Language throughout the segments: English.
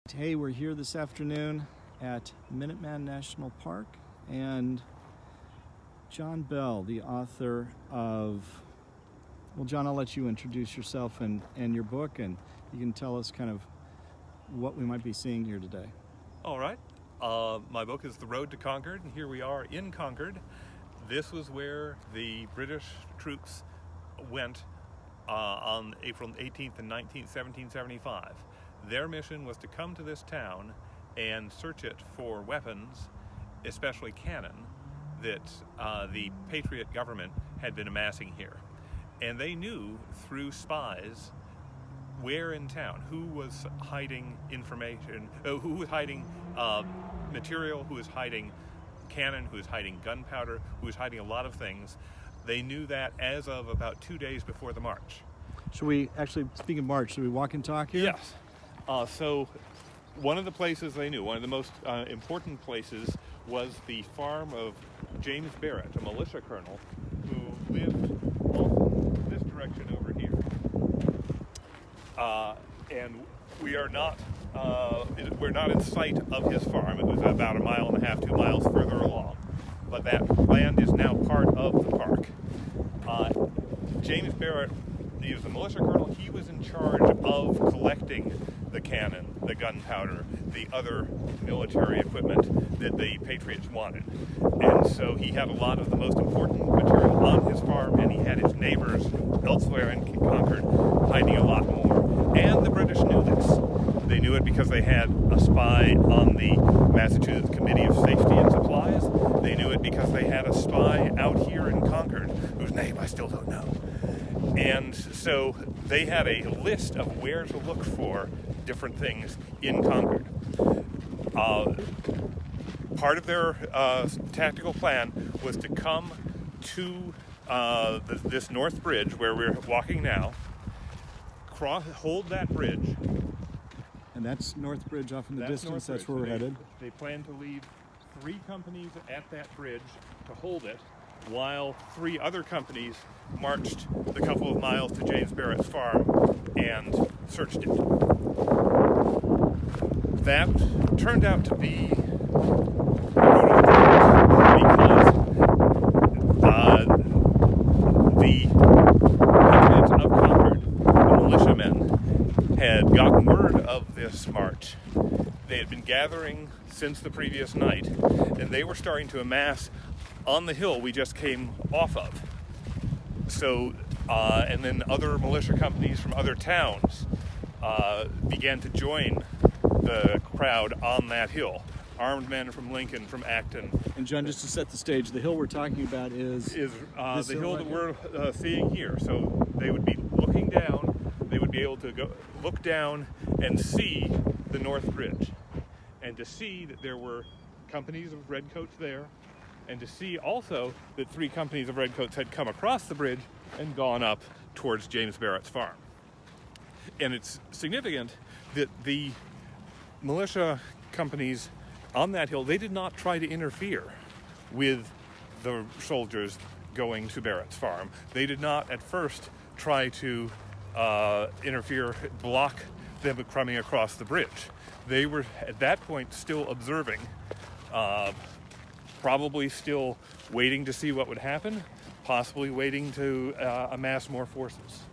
Hey, we're here this afternoon at Minuteman National Park, and John Bell, the author of, well, John, I'll let you introduce yourself and your book, and you can tell us kind of what we might be seeing here today. All right. My book is The Road to Concord, and here we are in Concord. This was where the British troops went on April 18th and 19th, 1775. Their mission was to come to this town and search it for weapons, especially cannon, that the Patriot government had been amassing here. And they knew through spies where in town, who was hiding information, who was hiding material, who was hiding cannon, who was hiding gunpowder, who was hiding a lot of things. They knew that as of about 2 days before the march. Should we actually, speaking of march, should we walk and talk here? Yes. So one of the places they knew, one of the most important places, was the farm of James Barrett, a militia colonel who lived off this direction over here. And we're not in sight of his farm. It was about 1.5 miles, 2 miles further along. But that land is now part of the park. James Barrett, he was the militia colonel. He was in charge of collecting the cannon, the gunpowder, the other military equipment that the Patriots wanted. And so he had a lot of the most important material on his farm, and he had his neighbors elsewhere in Concord hiding a lot more. And the British knew this. They knew it because they had a spy on the Massachusetts Committee of Safety and Supplies. They knew it because they had a spy out here in Concord, whose name I still don't know. And so they had a list of where to look for different things in Concord. Part of their tactical plan was to come to this Northbridge where we're walking now, hold that bridge. And that's Northbridge off in the distance. That's where we're headed. They plan to leave 3 companies at that bridge to hold it, while 3 other companies marched the couple of miles to James Barrett's farm and searched it. That turned out to be the road of because the Patriots of Concord, the militiamen, had gotten word of this march. They had been gathering since the previous night, and they were starting to amass on the hill we just came off of. So, and then other militia companies from other towns began to join the crowd on that hill. Armed men from Lincoln, from Acton. And John, just to set the stage, the hill we're talking about is the hill that we're seeing here. So they would be looking down. They would be able to look down and see the Northbridge, and to see that there were companies of redcoats there, and to see also that 3 companies of redcoats had come across the bridge and gone up towards James Barrett's farm. And it's significant that the militia companies on that hill, they did not try to interfere with the soldiers going to Barrett's farm. They did not at first try to interfere, block them coming across the bridge. They were at that point still observing, probably still waiting to see what would happen, possibly waiting to amass more forces.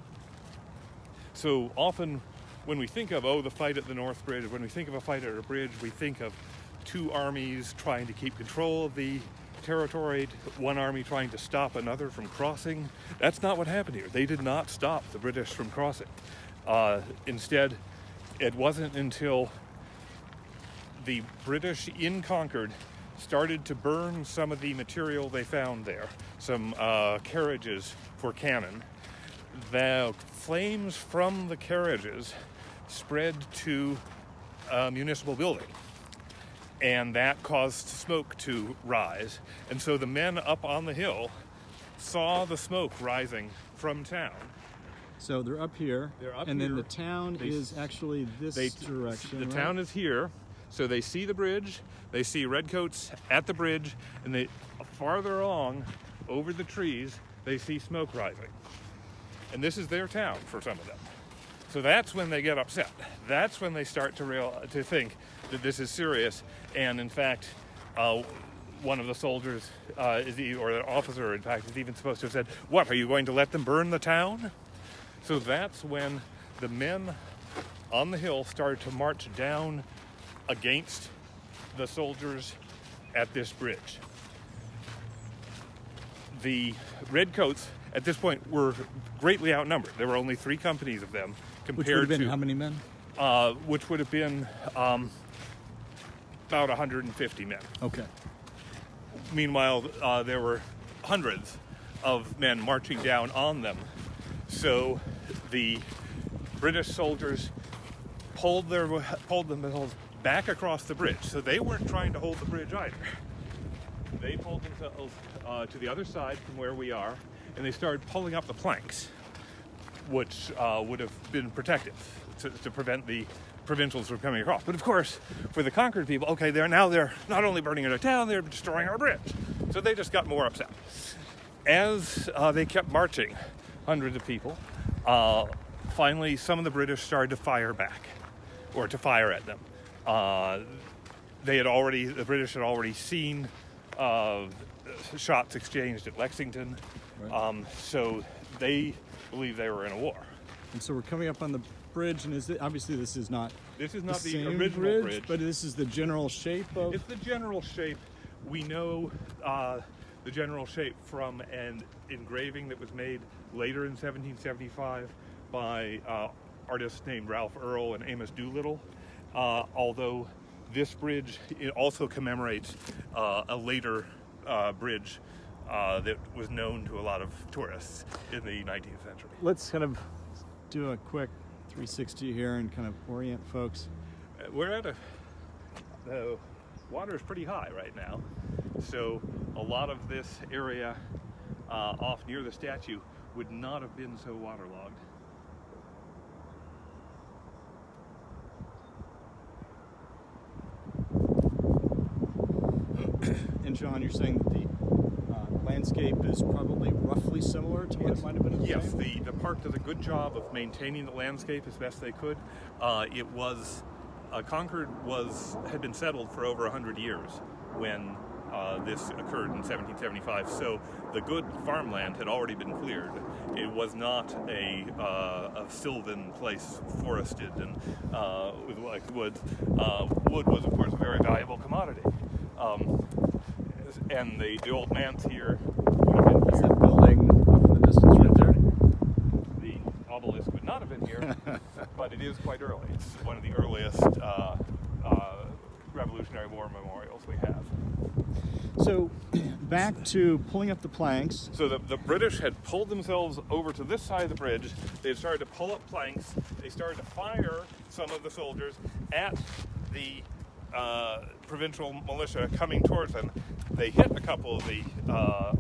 So often when we think of, the fight at the Northbridge, when we think of a fight at a bridge, we think of 2 armies trying to keep control of the territory, 1 army trying to stop another from crossing. That's not what happened here. They did not stop the British from crossing. Instead, it wasn't until the British in Concord started to burn some of the material they found there, some carriages for cannon. The flames from the carriages spread to a municipal building, and that caused smoke to rise. And so the men up on the hill saw the smoke rising from town. So they're up here, and here. Then the town is actually this direction. The town is here, so they see the bridge, they see redcoats at the bridge, and they farther along, over the trees, they see smoke rising. And this is their town for some of them. So that's when they get upset. That's when they start to think that this is serious. And in fact, one of the soldiers, or the officer, in fact, is even supposed to have said, "What, are you going to let them burn the town?" So that's when the men on the hill started to march down against the soldiers at this bridge. The redcoats at this point were greatly outnumbered. There were only 3 companies of them compared Which would have been to how many men? Which would have been about 150 men. Okay. Meanwhile, there were hundreds of men marching down on them. So the British soldiers pulled themselves back across the bridge. So they weren't trying to hold the bridge either. They pulled themselves to the other side from where we are, and they started pulling up the planks, which would have been protective to prevent the provincials from coming across. But of course, for the Concord people, okay, they're not only burning our town, they're destroying our bridge. So they just got more upset. As they kept marching, hundreds of people, finally some of the British started to fire back, or to fire at them. The British had already seen shots exchanged at Lexington, Right. so they believed they were in a war. And so we're coming up on the bridge, and obviously this is not This is not the same original bridge, but this is the general shape of. It's the general shape. We know the general shape from an engraving that was made later in 1775 by artists named Ralph Earl and Amos Doolittle. Although this bridge, it also commemorates a later bridge that was known to a lot of tourists in the 19th century. Let's kind of do a quick 360 here and kind of orient folks. We're the water is pretty high right now, so a lot of this area off near the statue would not have been so waterlogged. And John, you're saying that the landscape is probably roughly similar to what it might have been at the Yes, time? the park did a good job of maintaining the landscape as best they could. Concord had been settled for over 100 years when this occurred in 1775. So the good farmland had already been cleared. It was not a sylvan place forested and with like woods. Wood was, of course, a very valuable commodity. And the old manse here would have been Is here. that building up in the distance right there? The obelisk would not have been here, but it is quite early. It's one of the earliest Revolutionary War memorials we have. So back to pulling up the planks. So the British had pulled themselves over to this side of the bridge. They had started to pull up planks. They started to fire some of the soldiers at the provincial militia coming towards them. They hit a couple of the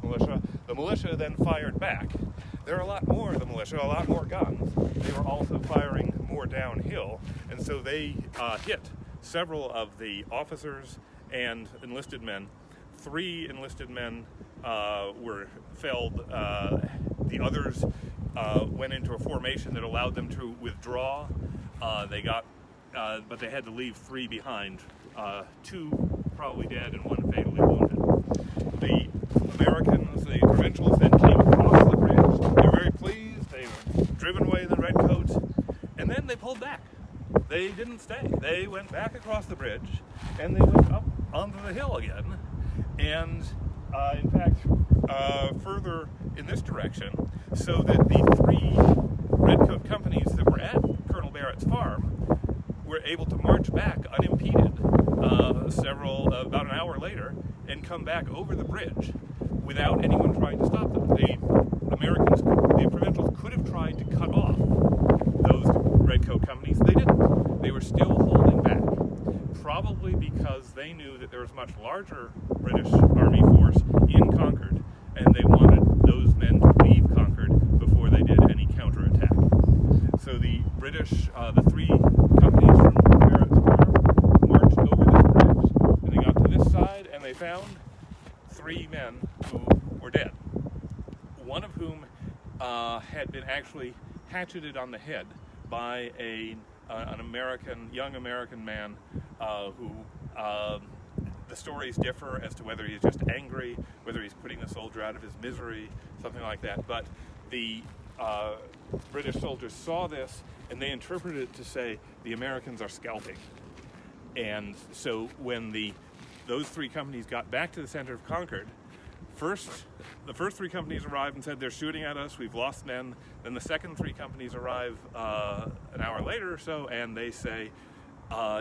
militia. The militia then fired back. There are a lot more of the militia, a lot more guns. They were also firing more downhill, and so they hit several of the officers and enlisted men. 3 enlisted men were felled. The others went into a formation that allowed them to withdraw. But they had to leave 3 behind. 2 probably dead and 1 fatally wounded. The Americans, the provincials, then came across the bridge. They were very pleased. They were driven away the redcoats, and then they pulled back. They didn't stay. They went back across the bridge, and they went up onto the hill again. And in fact, further in this direction, so that the 3 redcoat companies that were at Colonel Barrett's farm were able to march back unimpeded about an hour later and come back over the bridge without anyone trying to stop them. The provincials could have tried to cut off those redcoat companies. They didn't. They were still holding back, probably because they knew that there was much larger British Army force in Concord, and they wanted those men to leave Concord before they did any counterattack. So the British, the 3 companies from Barrett's farm marched over this bridge, and they got to this side, and they found 3 men who were dead. One of whom had been actually hatcheted on the head by an young American man who the stories differ as to whether he's just angry, whether he's putting the soldier out of his misery, something like that. But the British soldiers saw this and they interpreted it to say the Americans are scalping. And so when those three companies got back to the center of Concord, the first three companies arrived and said, they're shooting at us, we've lost men. Then the second three companies arrive an hour later or so, and they say,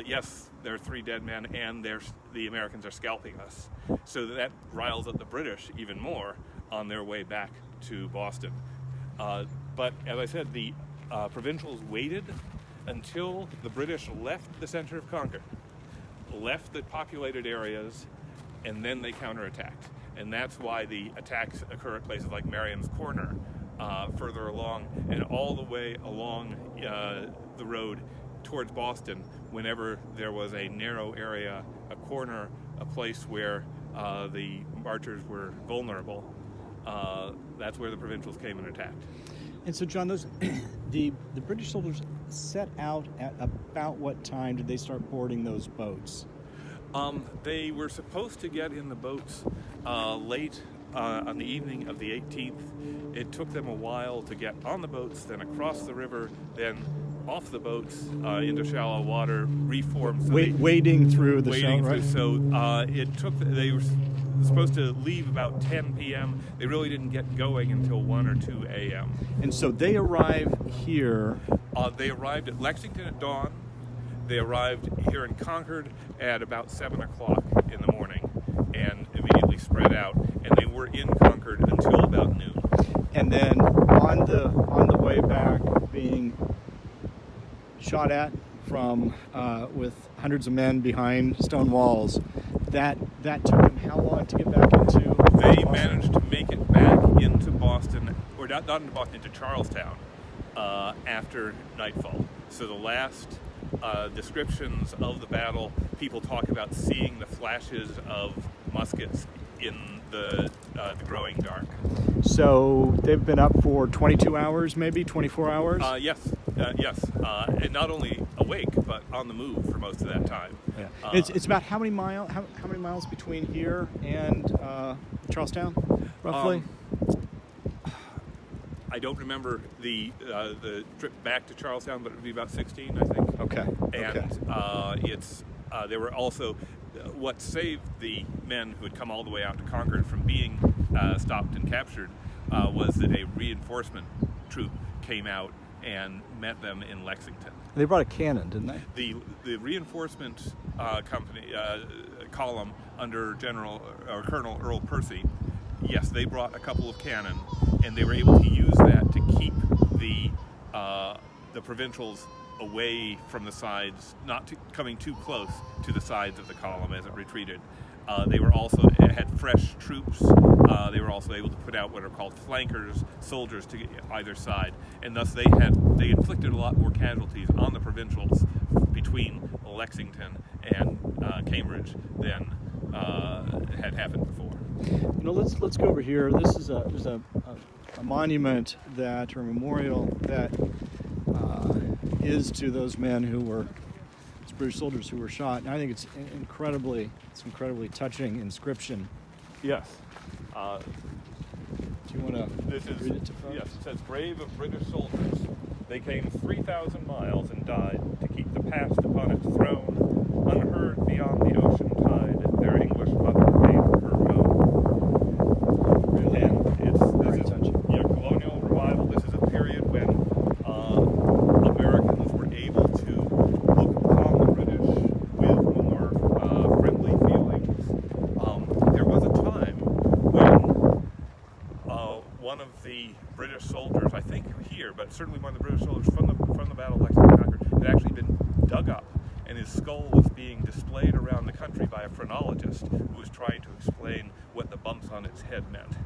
yes, there are 3 dead men, and the Americans are scalping us. So that riles up the British even more on their way back to Boston. But as I said, the provincials waited until the British left the center of Concord, left the populated areas, and then they counterattacked. And that's why the attacks occur at places like Merriam's Corner, further along, and all the way along the road towards Boston. Whenever there was a narrow area, a corner, a place where the marchers were vulnerable, that's where the provincials came and attacked. And so, John, the British soldiers set out at about what time did they start boarding those boats? They were supposed to get in the boats late on the evening of the 18th. It took them a while to get on the boats, then across the river, then off the boats into shallow water, reform. So wading through the shallow, right? So they were supposed to leave about 10 p.m. They really didn't get going until 1 or 2 a.m. And so they arrive here. They arrived at Lexington at dawn. They arrived here in Concord at about 7 o'clock in the morning and immediately spread out. And they were in Concord until about noon. And then on the way back, being shot at from with hundreds of men behind stone walls, that took them how long to get back into They Boston? managed to make it back into Boston, or not into Boston, into Charlestown after nightfall. So the last descriptions of the battle, people talk about seeing the flashes of muskets in the growing dark. So they've been up for 22 hours, maybe 24 hours? Yes. And not only awake, but on the move for most of that time. Yeah. It's about how many miles between here and Charlestown, roughly? I don't remember the trip back to Charlestown, but it would be about 16, I think. Okay. And there were also what saved the men who had come all the way out to Concord from being stopped and captured was that a reinforcement troop came out and met them in Lexington. They brought a cannon, didn't they? The reinforcement company column under Colonel Earl Percy, yes, they brought a couple of cannon, and they were able to use that to keep the provincials away from the sides, not coming too close to the sides of the column as it retreated. They were also had fresh troops. They were also able to put out what are called flankers, soldiers to either side, and thus they inflicted a lot more casualties on the provincials between Lexington and Cambridge than had happened before. You know, let's go over here. This is there's a monument or a memorial that is to those men who were British soldiers who were shot. And I think it's incredibly touching inscription. Yes. Do you want to read it to folks? Yes, it says, "Brave of British soldiers, they came 3,000 miles and died to keep the past upon its throne. Unheard beyond the ocean tide, their English mother made her moan." And this is touching. Colonial revival. This is a period when Americans were able to look upon the British with more friendly feelings. There was a time when one of the British soldiers, I think here, but certainly one of the British soldiers from the Battle of Lexington and Concord, had actually been dug up, and his skull was being displayed around the country by a phrenologist who was trying to explain what the bumps on its head meant.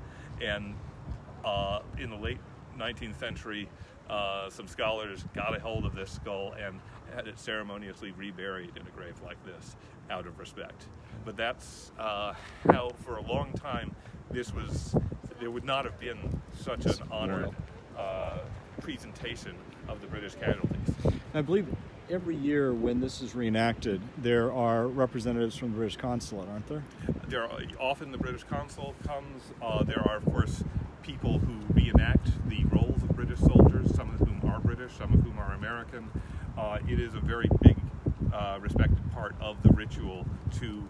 And in the late 19th century, some scholars got a hold of this skull and had it ceremoniously reburied in a grave like this out of respect. But that's how, for a long time, there would not have been such an honored presentation of the British casualties. I believe every year when this is reenacted, there are representatives from the British consulate, aren't there? There are, often the British consul comes. There are, of course, people who reenact the roles of British soldiers, some of whom are British, some of whom are American. It is a very big, respected part of the ritual to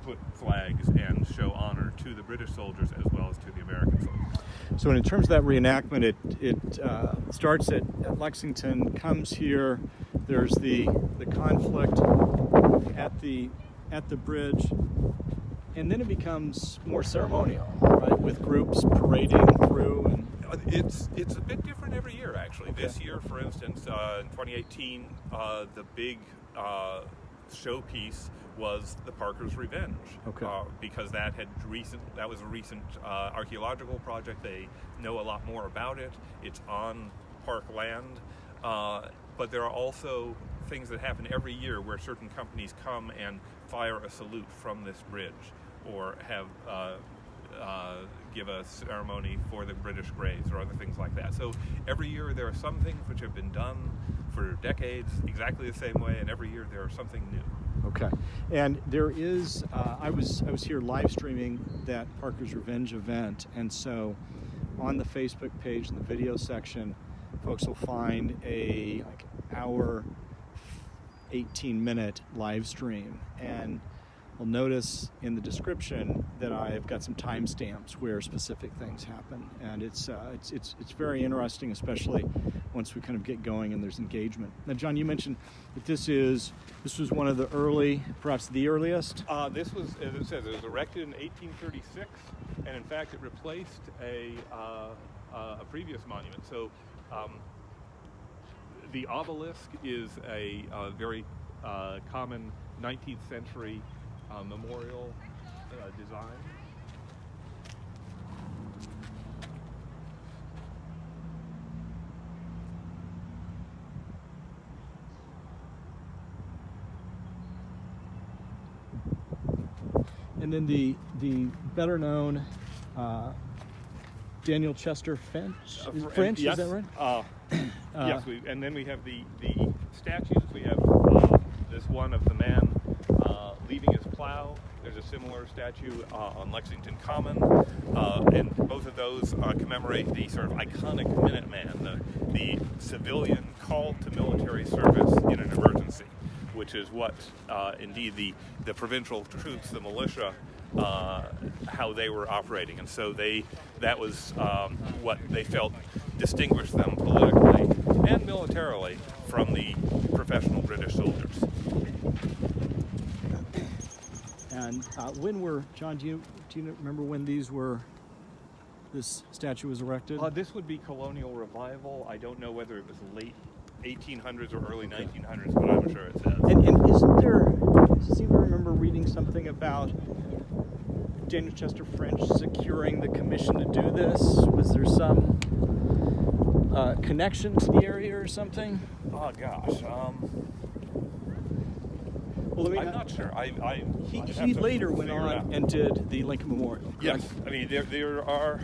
put flags and show honor to the British soldiers as well as to the American soldiers. So in terms of that reenactment, it starts at Lexington, comes here. There's the conflict at the bridge, and then it becomes more ceremonial, right? With groups parading through. And it's a bit different every year, actually. Okay. This year, for instance, in 2018, the big showpiece was the Parker's Revenge. Okay. Because that was a recent archaeological project. They know a lot more about it. It's on park land. But there are also things that happen every year where certain companies come and fire a salute from this bridge, or have give a ceremony for the British graves, or other things like that. So every year there are some things which have been done for decades exactly the same way, and every year there are something new. Okay. And there is, I was here live streaming that Parker's Revenge event, and so on the Facebook page in the video section, folks will find a hour, 18-minute live stream, and you'll notice in the description that I've got some timestamps where specific things happen, and it's very interesting, especially once we kind of get going and there's engagement. Now, John, you mentioned that this was one of the early, perhaps the earliest. This was, as it says, it was erected in 1836, and in fact, it replaced a previous monument. So, the obelisk is a very common 19th century memorial design. And then the better known Daniel Chester French, yes. Is that right? Yes, and then we have the statues. We have this one of the man leaving his plow. There's a similar statue on Lexington Common, and both of those commemorate the sort of iconic Minuteman, the civilian called to military service in an emergency, which is what, indeed, the provincial troops, the militia, how they were operating. And so that was what they felt distinguished them politically and militarily from the professional British soldiers. And John, do you remember when this statue was erected? This would be colonial revival. I don't know whether it was late 1800s or early 1900s, but I'm sure it says. And isn't there, I seem to remember reading something about Daniel Chester French securing the commission to do this? Was there some connection to the area or something? Oh gosh. Well, I'm not sure. He later went on and did the Lincoln Memorial. Correct? Yes. I mean, there are.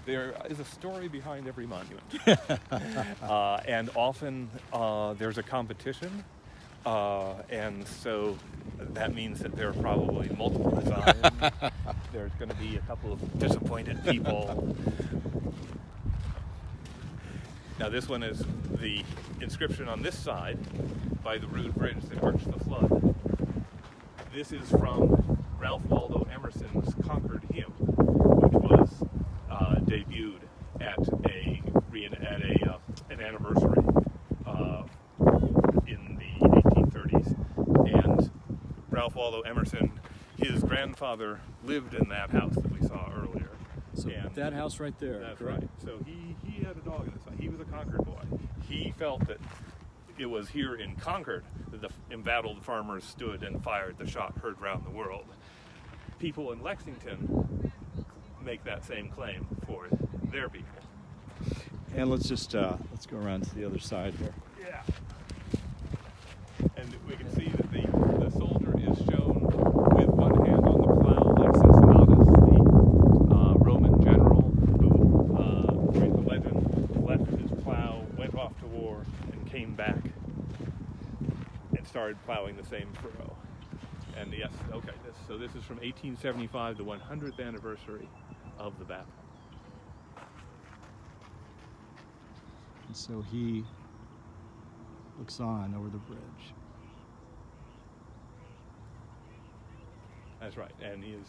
There is a story behind every monument, and often there's a competition, and so that means that there are probably multiple designs. There's going to be a couple of disappointed people. Now this one is the inscription on this side by the rude bridge that arched the flood. This is from Ralph Waldo Emerson's Concord hymn, which was debuted at an anniversary in the 1830s. And Ralph Waldo Emerson, his grandfather lived in that house that we saw earlier. So that house right there. That's correct? right. So he had a dog in this. He was a Concord boy. He felt that it was here in Concord that the embattled farmers stood and fired the shot heard round the world. People in Lexington make that same claim for their people. And let's go around to the other side here. Yeah. And we can see that the soldier is shown with one hand on the plow, like Cincinnatus, the Roman and came back and started plowing the same furrow. And yes, okay, this is from 1875, the 100th anniversary of the battle. And so he looks on over the bridge. That's right, and he is,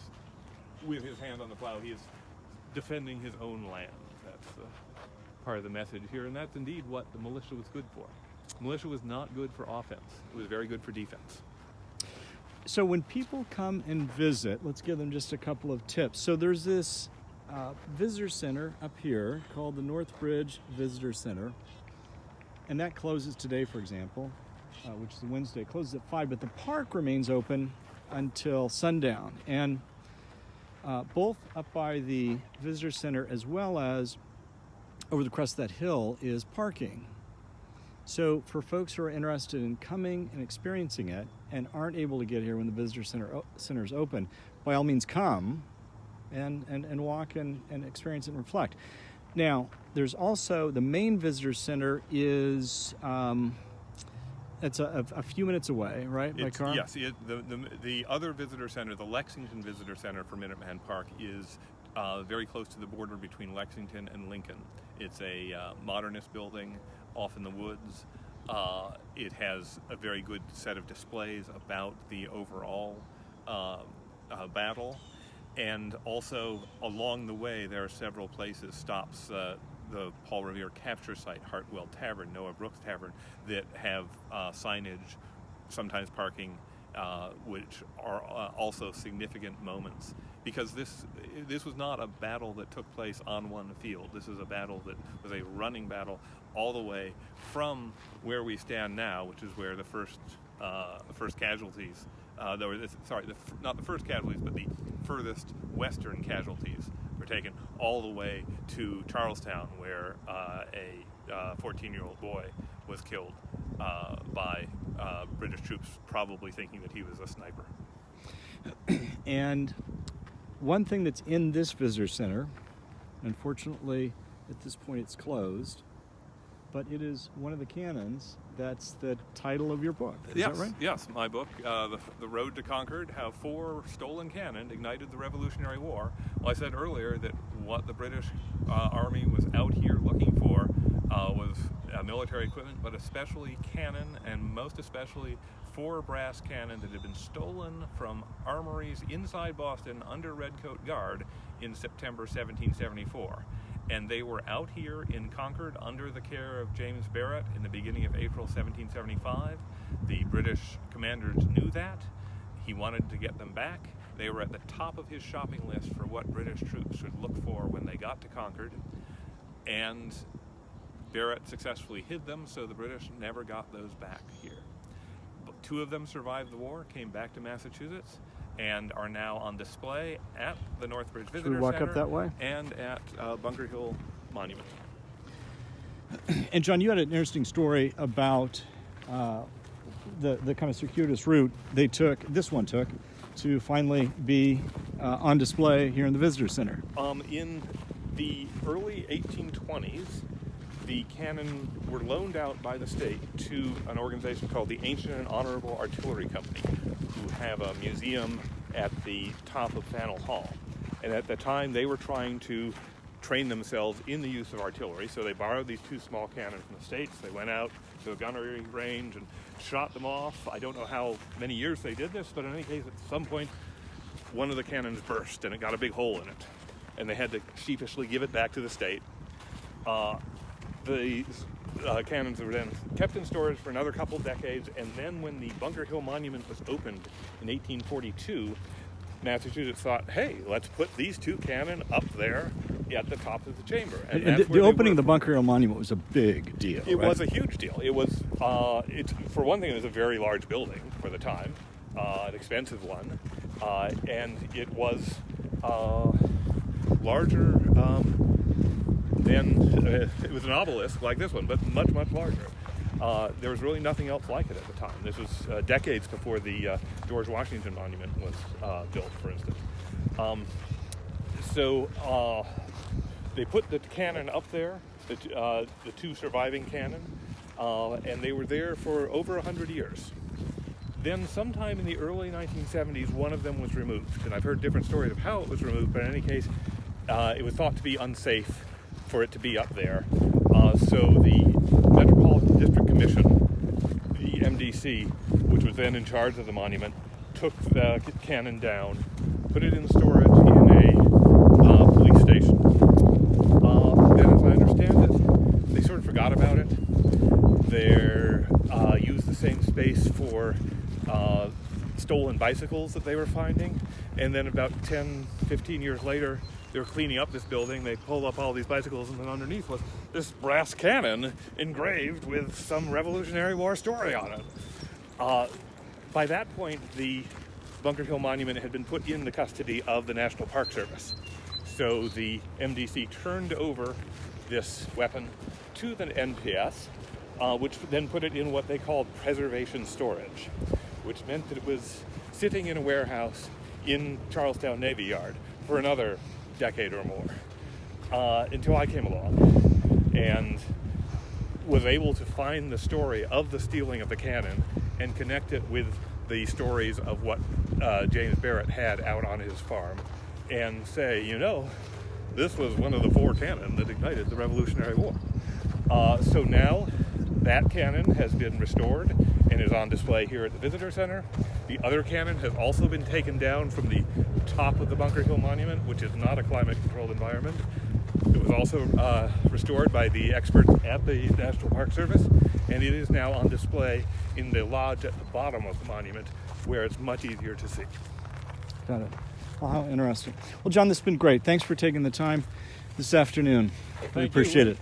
with his hand on the plow, he is defending his own land. That's part of the message here, and that's indeed what the militia was good for. The militia was not good for offense. It was very good for defense. So when people come and visit, let's give them just a couple of tips. So there's this visitor center up here called the Northbridge Visitor Center, and that closes today, for example, which is Wednesday. It closes at 5, but the park remains open until sundown. And both up by the visitor center as well as over the crest of that hill is parking. So for folks who are interested in coming and experiencing it and aren't able to get here when the visitor center is open, by all means come and walk and experience it and reflect. Now, there's also the main visitor center is it's a few minutes away, right, by car? Yes, the other visitor center, the Lexington Visitor Center for Minuteman Park, is very close to the border between Lexington and Lincoln. It's a modernist building off in the woods. It has a very good set of displays about the overall battle. And also along the way, there are several stops, the Paul Revere capture site, Hartwell Tavern, Noah Brooks Tavern, that have signage, sometimes parking, which are also significant moments. Because this was not a battle that took place on one field. This is a battle that was a running battle all the way from where we stand now, which is where the first casualties, not the first casualties, but the furthest western casualties were taken, all the way to Charlestown, where a 14-year-old boy was killed by British troops, probably thinking that he was a sniper. And one thing that's in this visitor center, unfortunately at this point it's closed, but it is one of the cannons. That's the title of your book. Is that right? Yes, my book, The Road to Concord, How 4 Stolen Cannon Ignited the Revolutionary War. Well, I said earlier that what the British Army was out here looking for was military equipment, but especially cannon, and most especially 4 brass cannon that had been stolen from armories inside Boston under Redcoat Guard in September 1774. And they were out here in Concord under the care of James Barrett in the beginning of April 1775. The British commanders knew that. He wanted to get them back. They were at the top of his shopping list for what British troops should look for when they got to Concord. And Barrett successfully hid them, so the British never got those back here. But 2 of them survived the war, came back to Massachusetts, and are now on display at the Northbridge Visitor Center. Should we walk up that way? And at Bunker Hill Monument. And John, you had an interesting story about the kind of circuitous route this one took, to finally be on display here in the Visitor Center. In the early 1820s, the cannon were loaned out by the state to an organization called the Ancient and Honorable Artillery Company, who have a museum at the top of Faneuil Hall. And at the time, they were trying to train themselves in the use of artillery, so they borrowed these 2 small cannons from the States. They went out to a gunnery range and shot them off. I don't know how many years they did this, but in any case, at some point, one of the cannons burst, and it got a big hole in it. And they had to sheepishly give it back to the state. The cannons were then kept in storage for another couple decades, and then when the Bunker Hill Monument was opened in 1842, Massachusetts thought, hey, let's put these 2 cannon up there at the top of the chamber. And the opening of the Bunker Hill Monument was a big deal. It was a huge deal. It was, for one thing, it was a very large building for the time, an expensive one, and it was larger than, it was an obelisk like this one, but much, much larger. There was really nothing else like it at the time. This was decades before the George Washington Monument was built, for instance. So they put the cannon up there, the 2 surviving cannon, and they were there for over 100 years. Then sometime in the early 1970s, one of them was removed. And I've heard different stories of how it was removed, but in any case, it was thought to be unsafe for it to be up there. So the Metropolitan District Commission, the MDC, which was then in charge of the monument, took the cannon down, put it in storage in a police station. Then, as I understand it, they sort of forgot about it. They used the same space for stolen bicycles that they were finding, and then about 10, 15 years later, they were cleaning up this building. They pulled up all these bicycles, and then underneath was this brass cannon engraved with some Revolutionary War story on it. By that point, the Bunker Hill Monument had been put in the custody of the National Park Service. So the MDC turned over this weapon to the NPS, which then put it in what they called preservation storage, which meant that it was sitting in a warehouse in Charlestown Navy Yard for another decade or more, until I came along and was able to find the story of the stealing of the cannon and connect it with the stories of what James Barrett had out on his farm, and say, you know, this was one of the 4 cannon that ignited the Revolutionary War. So now that cannon has been restored and is on display here at the Visitor Center. The other cannon has also been taken down from the top of the Bunker Hill Monument, which is not a climate-controlled environment. It was also restored by the experts at the National Park Service, and it is now on display in the lodge at the bottom of the monument, where it's much easier to see. Got it. Well, how interesting. Well, John, this has been great. Thanks for taking the time this afternoon. We appreciate it.